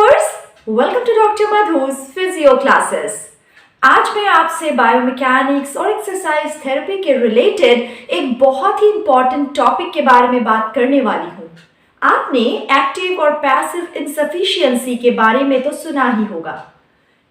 Viewers, welcome to doctor Madhu's physio classes. आज मैं आपसे बायोमैकेनिक्स और एक्सरसाइज थेरेपी के रिलेटेड एक बहुत ही इंपॉर्टेंट टॉपिक के बारे में बात करने वाली हूँ। आपने एक्टिव और पैसिव इनसफिशिएंसी के बारे में तो सुना ही होगा।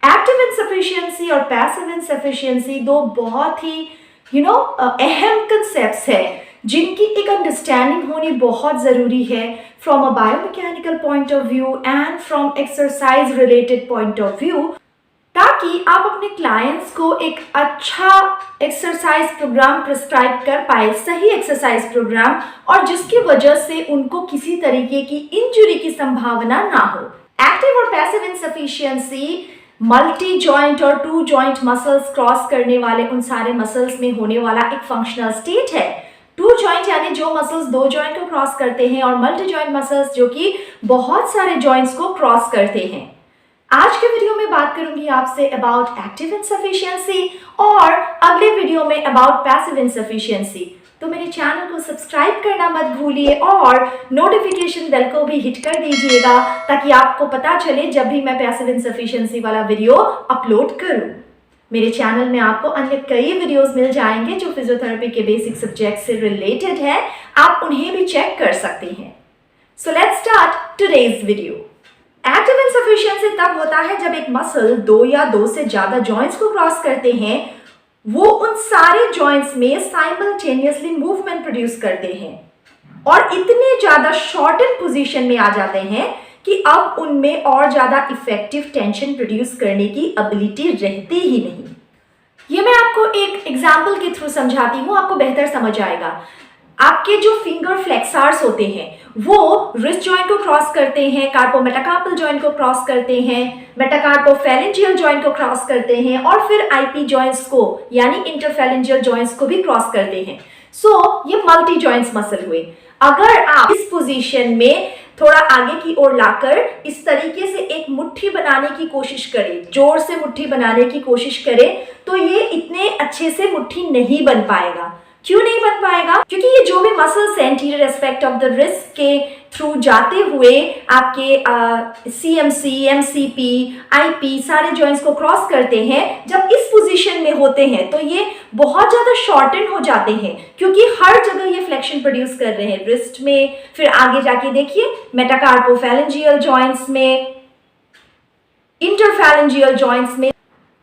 एक्टिव इनसफिशिएंसी और पैसिव इनसफिशिएंसी दो बहुत ही अहम कंसेप्ट्स है जिनकी एक अंडरस्टैंडिंग होनी बहुत ज़रूरी है from a biomechanical point of view and from exercise related point of view, ताकि आप अपने क्लाइंट्स को एक अच्छा एक्सरसाइज प्रोग्राम प्रिस्क्राइब कर पाए, सही एक्सरसाइज प्रोग्राम, और जिसकी वजह से उनको किसी तरीके की इंजरी की संभावना ना हो। एक्टिव और पैसिव इनसफिशिएंसी मल्टी जॉइंट और टू जॉइंट मसल्स क्रॉस करने वाले उन सारे मसल्स में होने वाला एक फंक्शनल स्टेट है। टू जॉइंट यानी जो मसल्स दो जॉइंट को क्रॉस करते हैं, और मल्टी जॉइंट मसल्स जो कि बहुत सारे जॉइंट्स को क्रॉस करते हैं। आज के वीडियो में बात करूंगी आपसे अबाउट एक्टिव इनसफिशिएंसी और अगले वीडियो में अबाउट पैसिव इनसफिशिएंसी। तो मेरे चैनल को सब्सक्राइब करना मत भूलिए और नोटिफिकेशन बेल को भी हिट कर दीजिएगा, ताकि आपको पता चले जब भी मैं पैसिव इनसफिशिएंसी वाला वीडियो अपलोड करूं। मेरे चैनल में आपको अन्य कई वीडियोस मिल जाएंगे जो फिजियोथेरेपी के बेसिक सब्जेक्ट से रिलेटेड है, आप उन्हें भी चेक कर सकते हैं। So let's start today's video. Active insufficiency तब होता है जब एक मसल दो या दो से ज्यादा जॉइंट्स को क्रॉस करते हैं, वो उन सारे जॉइंट्स में साइमल्टेनियसली मूवमेंट प्रोड्यूस करते हैं और इतने ज्यादा शॉर्टन पोजीशन में आ जाते हैं कि अब उनमें और ज्यादा इफेक्टिव टेंशन प्रोड्यूस करने की एबिलिटी रहती ही नहीं। ये मैं आपको एक एग्जांपल के थ्रू समझाती हूँ, आपको बेहतर समझ आएगा। आपके जो फिंगर फ्लेक्सार्स होते हैं वो रिस्ट जॉइंट को क्रॉस करते हैं, कार्पोमेटाकार्पल जॉइंट को क्रॉस करते हैं, मेटाकार्पोफैलेंजियल जॉइंट को क्रॉस करते हैं, और फिर आईपी जॉइंट्स को यानी इंटरफैलेंजियल जॉइंट्स को भी क्रॉस करते हैं। सो ये मल्टी जॉइंट्स मसल हुए। अगर आप इस पोजीशन में थोड़ा आगे की ओर लाकर इस तरीके से एक मुट्ठी बनाने की कोशिश करें, जोर से मुट्ठी बनाने की कोशिश करें, तो ये इतने अच्छे से मुट्ठी नहीं बन पाएगा। क्यों नहीं बन पाएगा? क्योंकि ये जो भी muscles anterior aspect of the wrist के थ्रू जाते हुए आपके सीएमसी, एमसीपी, आईपी सारे जॉइंट्स को क्रॉस करते हैं, जब इस पोजीशन में होते हैं तो ये बहुत ज्यादा शॉर्टन हो जाते हैं, क्योंकि हर जगह ये फ्लेक्शन प्रोड्यूस कर रहे हैं, रिस्ट में, फिर आगे जाके देखिए मेटाकार्पोफैलेंजियल जॉइंट्स में, इंटरफैलेंजियल जॉइंट्स में,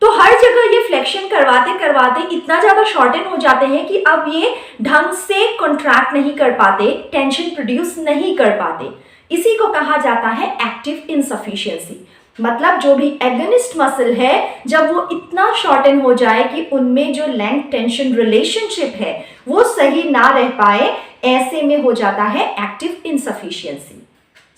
तो हर जगह ये फ्लेक्शन करवाते करवाते इतना ज्यादा शॉर्टन हो जाते हैं कि अब ये ढंग से कॉन्ट्रैक्ट नहीं कर पाते, टेंशन प्रोड्यूस नहीं कर पाते। इसी को कहा जाता है एक्टिव इनसफिशिएंसी। मतलब जो भी एगनिस्ट मसल है, जब वो इतना शॉर्टन हो जाए कि उनमें जो लेंथ टेंशन रिलेशनशिप है वो सही ना रह पाए, ऐसे में हो जाता है active insufficiency.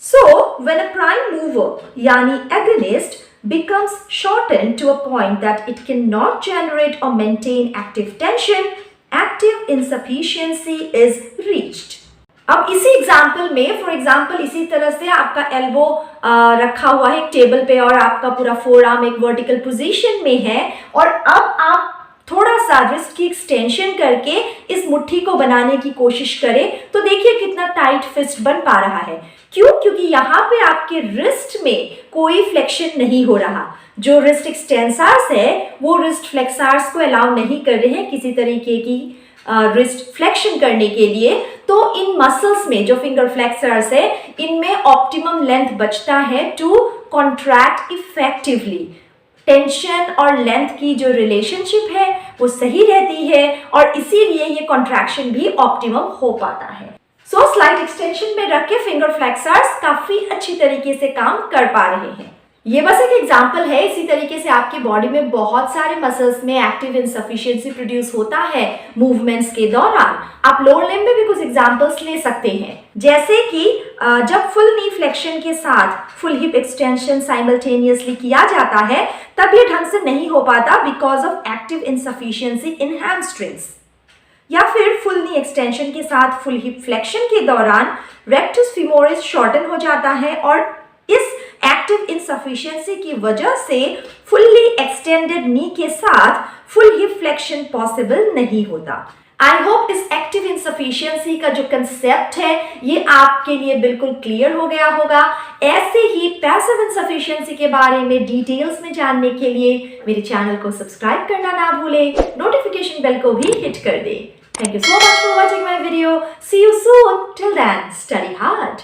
So when a prime mover यानी agonist becomes shortened to a point that it cannot generate or maintain active tension, active insufficiency is reached. अब इसी एग्जाम्पल में, फॉर एग्जाम्पल इसी तरह से आपका एल्बो रखा हुआ है एक टेबल पे और आपका पूरा फोर आर्म एक वर्टिकल पोजीशन में है, और अब आप थोड़ा सा रिस्ट की एक्सटेंशन करके इस मुट्ठी को बनाने की कोशिश करें, तो देखिए कितना टाइट फिस्ट बन पा रहा है। क्यों? क्योंकि यहाँ पे आपके रिस्ट में कोई फ्लेक्शन नहीं हो रहा। जो रिस्ट एक्सटेंसर्स है वो रिस्ट फ्लेक्सर्स को अलाउ नहीं कर रहे हैं किसी तरीके की रिस्ट फ्लेक्शन करने के लिए। तो इन मसल्स में जो फिंगर फ्लेक्सर्स है, इनमें ऑप्टिमम लेंथ बचता है टू कॉन्ट्रैक्ट इफेक्टिवली। टेंशन और लेंथ की जो रिलेशनशिप है वो सही रहती है, और इसीलिए ये कॉन्ट्रैक्शन भी ऑप्टिमम हो पाता है। सो स्लाइट एक्सटेंशन में रख के फिंगर फ्लेक्सर्स काफी अच्छी तरीके से काम कर पा रहे हैं। ये बस एक एग्जांपल है। इसी तरीके से आपकी बॉडी में बहुत सारे मसल्स में एक्टिव इनसफिशिएंसी प्रोड्यूस होता है मूवमेंट्स के दौरान। आप लोअर लिम्ब में भी कुछ एग्जांपल्स ले सकते हैं, जैसे कि जब फुल नी फ्लेक्शन के साथ फुल हिप एक्सटेंशन साइमल्टेनियसली किया जाता है, तब ये ढंग से नहीं हो पाता because of active insufficiency in hamstrings. या फिर फुल नी एक्सटेंशन के साथ फुल हिप फ्लेक्शन के दौरान रेक्टस फीमोरिस शॉर्टन हो जाता है, और इस एक्टिव इनसफिशिएंसी की वजह से फुल्ली एक्सटेंडेड नी के साथ फुल हिप फ्लेक्शन पॉसिबल नहीं होता। आई होप इस एक्टिव इनसफिशियंसी का जो कंसेप्ट है ये आपके लिए बिल्कुल क्लियर हो गया होगा। ऐसे ही पैसिव इनसफिशियंसी के बारे में डिटेल्स में जानने के लिए मेरे चैनल को सब्सक्राइब करना ना भूलें, नोटिफिकेशन बेल को भी हिट कर दें। Thank you so much for watching my video. See you soon. Till then, study hard.